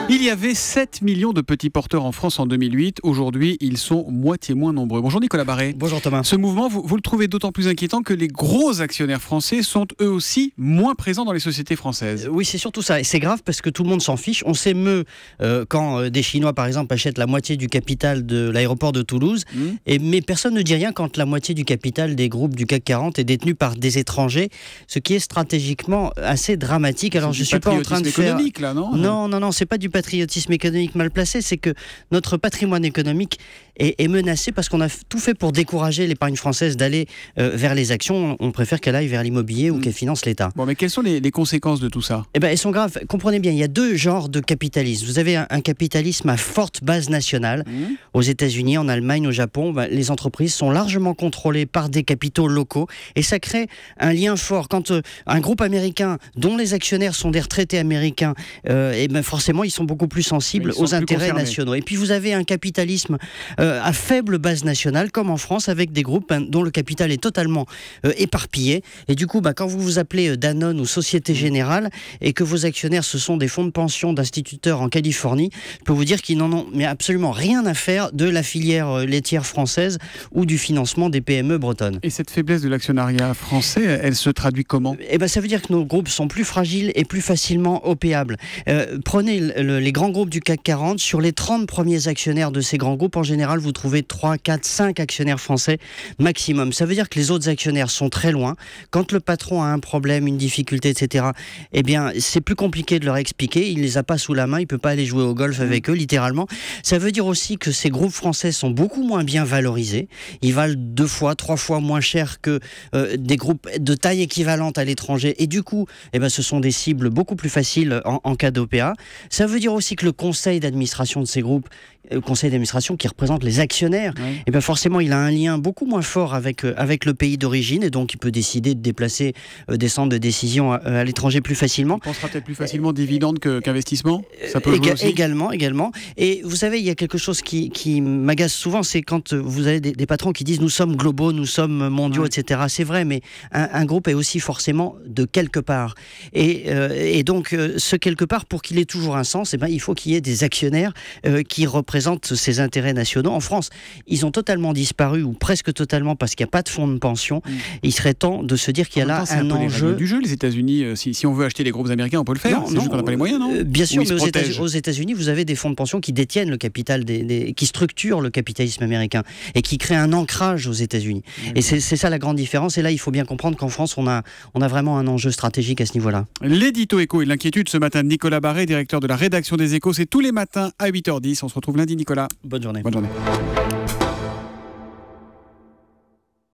Il y avait 7 millions de petits porteurs en France en 2008. Aujourd'hui, ils sont moitié moins nombreux. Bonjour Nicolas Barré. Bonjour Thomas. Ce mouvement, vous le trouvez d'autant plus inquiétant que les gros actionnaires français sont eux aussi moins présents dans les sociétés françaises. Oui, c'est surtout ça. Et c'est grave parce que tout le monde s'en fiche. On s'émeut quand des Chinois, par exemple, achètent la moitié du capital de l'aéroport de Toulouse. Mais personne ne dit rien quand la moitié du capital des groupes du CAC 40 est détenu par des étrangers, ce qui est stratégiquement assez dramatique. Alors je suis pas en train de faire... là, non, non, c'est pas du patriotisme économique mal placé, c'est que notre patrimoine économique est menacé parce qu'on a tout fait pour décourager l'épargne française d'aller vers les actions. On préfère qu'elle aille vers l'immobilier ou qu'elle finance l'État. Bon, mais quelles sont les conséquences de tout ça ? Eh ben, elles sont graves. Comprenez bien, il y a deux genres de capitalisme. Vous avez un capitalisme à forte base nationale. Aux États-Unis, en Allemagne, au Japon, les entreprises sont largement contrôlées par des capitaux locaux et ça crée un lien fort. Quand un groupe américain dont les actionnaires sont des retraités américains, forcément, ils sont beaucoup plus sensibles aux intérêts nationaux. Et puis vous avez un capitalisme à faible base nationale, comme en France, avec des groupes dont le capital est totalement éparpillé. Et du coup, quand vous vous appelez Danone ou Société Générale et que vos actionnaires, ce sont des fonds de pension d'instituteurs en Californie, je peux vous dire qu'ils n'en ont mais absolument rien à faire de la filière laitière française ou du financement des PME bretonnes. Et cette faiblesse de l'actionnariat français, elle se traduit comment ? Ça veut dire que nos groupes sont plus fragiles et plus facilement opéables. Prenez les grands groupes du CAC 40, sur les 30 premiers actionnaires de ces grands groupes, en général, vous trouvez 3, 4, 5 actionnaires français maximum. Ça veut dire que les autres actionnaires sont très loin. Quand le patron a un problème, une difficulté, etc., c'est plus compliqué de leur expliquer. Il les a pas sous la main, il peut pas aller jouer au golf avec eux, littéralement. Ça veut dire aussi que ces groupes français sont beaucoup moins bien valorisés. Ils valent 2 fois, 3 fois moins cher que des groupes de taille équivalente à l'étranger. Et du coup, ce sont des cibles beaucoup plus faciles en cas d'OPA. Ça veut dire aussi que le conseil d'administration de ces groupes, le conseil d'administration qui représente les actionnaires, forcément il a un lien beaucoup moins fort avec le pays d'origine et donc il peut décider de déplacer des centres de décision à l'étranger plus facilement. Il pensera peut-être plus facilement dividendes qu'investissement. Ça peut jouer aussi. Également. Et vous savez, il y a quelque chose qui m'agace souvent, c'est quand vous avez des patrons qui disent nous sommes globaux, nous sommes mondiaux, etc. C'est vrai, mais un groupe est aussi forcément de quelque part. Et donc ce quelque part, pour qu'il ait toujours un sens, il faut qu'il y ait des actionnaires qui représentent ses intérêts nationaux. En France, ils ont totalement disparu, ou presque totalement, parce qu'il n'y a pas de fonds de pension. Il serait temps de se dire qu'il y a là un enjeu. Du jeu, les États-Unis, si on veut acheter les groupes américains, on peut le faire. C'est juste qu'on n'a pas les moyens, non ? Bien sûr, mais aux États-Unis, vous avez des fonds de pension qui détiennent le capital, qui structurent le capitalisme américain et qui créent un ancrage aux États-Unis. Et c'est ça la grande différence. Et là, il faut bien comprendre qu'en France, on a vraiment un enjeu stratégique à ce niveau-là. L'édito Écho et l'inquiétude ce matin de Nicolas Barré, directeur de la rédaction des Échos. C'est tous les matins à 8h10. On se retrouve lundi, Nicolas. Bonne journée. Bonne journée.